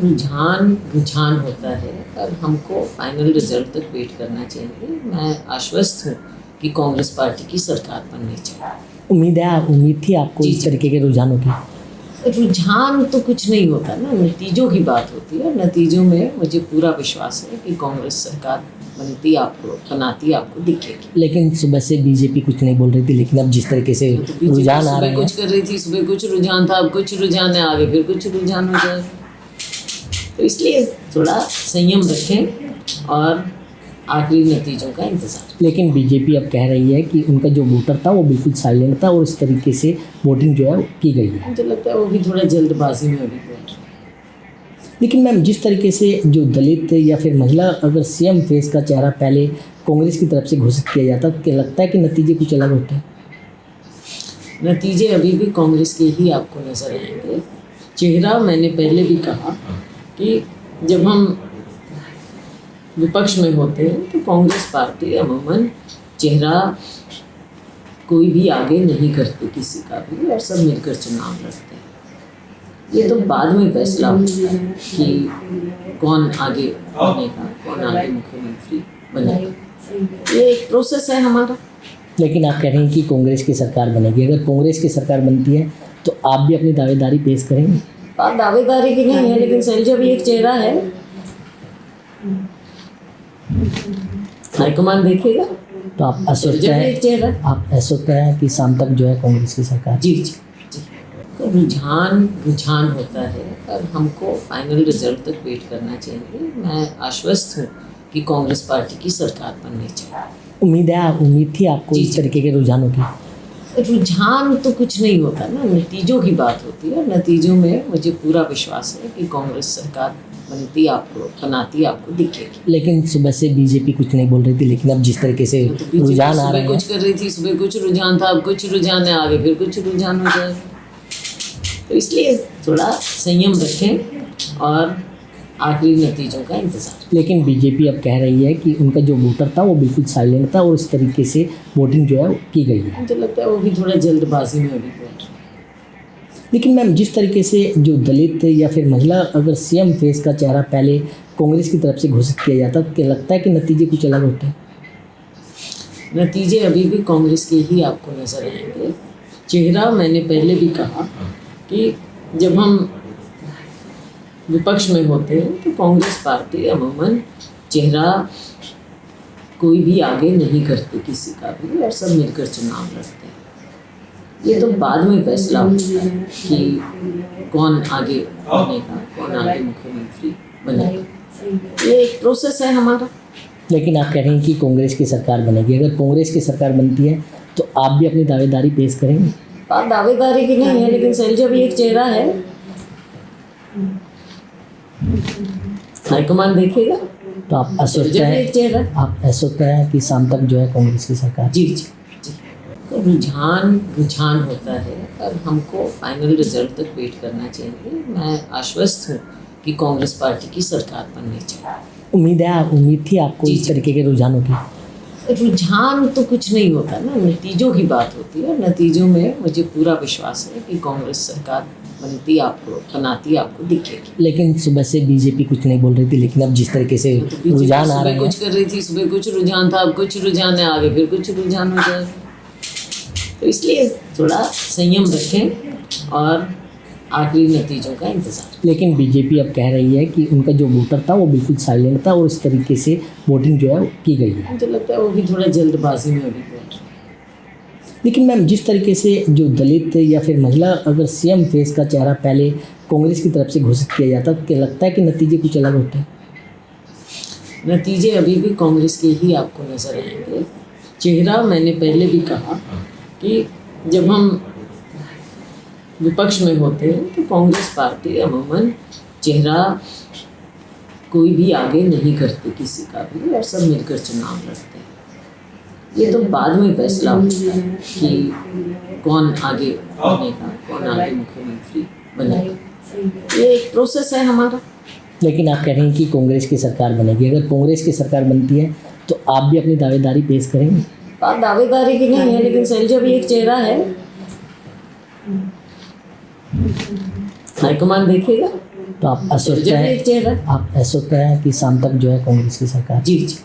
रुझान रुझान होता है और हमको फाइनल रिजल्ट तक वेट करना चाहिए। मैं आश्वस्त हूँ कि कांग्रेस पार्टी की सरकार बननी चाहिए। उम्मीद थी आपको इस तरीके के रुझानों की? रुझान तो कुछ नहीं होता ना, नतीजों की बात होती है। नतीजों में मुझे पूरा विश्वास है कि कांग्रेस सरकार बनाती आपको दिखेगी। लेकिन सुबह से बीजेपी कुछ नहीं बोल रही थी, लेकिन अब जिस तरीके से रुझान आ रहे हैं, कुछ कर रही थी, सुबह कुछ रुझान था, अब कुछ रुझान है, आगे फिर कुछ रुझान हो जाए, तो इसलिए थोड़ा संयम रखें और आखिरी नतीजों का इंतजार। लेकिन बीजेपी अब कह रही है कि उनका जो वोटर था वो बिल्कुल साइलेंट था और इस तरीके से वोटिंग जो है की गई है। मुझे लगता है वो भी थोड़ा जल्दबाजी में अभी बोल रहे हैं। लेकिन मैम, जिस तरीके से जो दलित या फिर महिला अगर सीएम फेस का चेहरा पहले कांग्रेस की तरफ से घोषित किया जाता तो क्या लगता है कि नतीजे कुछ अलग होते हैं? नतीजे अभी भी कांग्रेस के ही आपको नजर आएंगे। चेहरा मैंने पहले भी कहा कि जब हम विपक्ष में होते हैं तो कांग्रेस पार्टी अमूमन चेहरा कोई भी आगे नहीं करती किसी का भी, और सब मिलकर चुनाव लड़ते हैं। ये तो बाद में फैसला होता है कि कौन आगे बनेगा, कौन आगे मुख्यमंत्री बनेगा। ये एक प्रोसेस है हमारा। लेकिन आप कह रहे हैं कि कांग्रेस की सरकार बनेगी। अगर कांग्रेस की सरकार बनती है तो आप भी अपनी दावेदारी पेश करेंगे? बात दावेदारी की नहीं है, लेकिन शैलजा भी एक चेहरा है, हाईकमान देखेगा। तो आप आश्वस्त हैं कि शाम तक जो है कांग्रेस की सरकार? जी जी जी। तो रुझान होता है और हमको फाइनल रिजल्ट तक वेट करना चाहिए। मैं आश्वस्त हूँ कि कांग्रेस पार्टी की सरकार बननी चाहिए। उम्मीद थी आपको इस तरीके के रुझानों की? रुझान तो कुछ नहीं होता ना, नतीजों की बात होती है। नतीजों में मुझे पूरा विश्वास है कि कांग्रेस सरकार बनाती आपको दिखेगी। लेकिन सुबह से बीजेपी कुछ नहीं बोल रही थी, लेकिन अब जिस तरीके से रुझान आ रहे हैं, कुछ कर रही थी, सुबह कुछ रुझान था, अब कुछ रुझान है, आगे फिर कुछ रुझान हो जाए, तो इसलिए थोड़ा संयम रखें और आखिरी नतीजों का इंतजार। लेकिन बीजेपी अब कह रही है कि उनका जो वोटर था वो बिल्कुल साइलेंट था और इस तरीके से वोटिंग जो है की गई है। मुझे लगता है वो भी थोड़ा जल्दबाजी में अभी बोल रहे हैं। लेकिन मैम, जिस तरीके से जो दलित या फिर महिला अगर सीएम फेस का चेहरा पहले कांग्रेस की तरफ से घोषित किया जाता तो क्या लगता है कि नतीजे कुछ अलग होते हैं? नतीजे अभी भी कांग्रेस के ही आपको नजर आएंगे। चेहरा मैंने पहले भी कहा कि जब हम विपक्ष में होते हैं तो कांग्रेस पार्टी अमूमन चेहरा कोई भी आगे नहीं करती किसी का भी, और सब मिलकर चुनाव लड़ते हैं। ये तो बाद में फैसला होता है कि कौन आगे बनेगा, कौन आगे मुख्यमंत्री बनेगा। ये एक प्रोसेस है हमारा। लेकिन आप कह रहे हैं कि कांग्रेस की सरकार बनेगी। अगर कांग्रेस की सरकार बनती है तो आप भी अपनी दावेदारी पेश करेंगे? बात दावेदारी की नहीं है, लेकिन शैलजा भी एक चेहरा है, हाईकमान देखेगा। तो आप आश्वस्त हैं कि शाम तक जो है कांग्रेस की सरकार? जी जी जी। तो रुझान होता है और हमको फाइनल रिजल्ट तक वेट करना चाहिए। मैं आश्वस्त हूँ कि कांग्रेस पार्टी की सरकार बननी चाहिए। उम्मीद थी आपको इस तरीके के रुझानों की? रुझान तो कुछ नहीं होता ना, नतीजों की बात होती है। नतीजों में मुझे पूरा विश्वास है कि कांग्रेस सरकार बनाती आपको दिखेगी। लेकिन सुबह से बीजेपी कुछ नहीं बोल रही थी, लेकिन अब जिस तरीके से रुझान आ रहे हैं, कुछ कर रही थी, सुबह कुछ रुझान था, अब कुछ रुझान है, आगे फिर कुछ रुझान हो जाए, तो इसलिए थोड़ा संयम रखें और आखिरी नतीजों का इंतजार। लेकिन बीजेपी अब कह रही है कि उनका जो वोटर था वो बिल्कुल साइलेंट था और इस तरीके से वोटिंग जो है की गई है। मुझे लगता है वो भी थोड़ा जल्दबाजी में अभी बोल रहे हैं। लेकिन मैम, जिस तरीके से जो दलित या फिर महिला अगर सीएम फेस का चेहरा पहले कांग्रेस की तरफ से घोषित किया जाता तो क्या लगता है कि नतीजे कुछ अलग होते हैं? नतीजे अभी भी कांग्रेस के ही आपको नजर आएंगे। चेहरा मैंने पहले भी कहा कि जब हम विपक्ष में होते हैं तो कांग्रेस पार्टी अमूमन चेहरा कोई भी आगे नहीं करती किसी का भी, और सब मिलकर चुनाव लड़ते हैं। ये तो बाद में फैसला होता है कि कौन आगे बनेगा, कौन आगे मुख्यमंत्री बनेगा। ये एक प्रोसेस है हमारा। लेकिन आप कह रहे हैं कि कांग्रेस की सरकार बनेगी। अगर कांग्रेस की सरकार बनती है तो आप भी अपनी दावेदारी पेश करेंगे? बात दावेदारी की नहीं है, लेकिन शैलजा भी एक चेहरा है, हाईकमान देखेगा। तो आप आश्वस्त दर्जन हैं, एक चेहरा। आप आश्वस्त हैं कि शाम तक जो है कांग्रेस की सरकार। जी जी।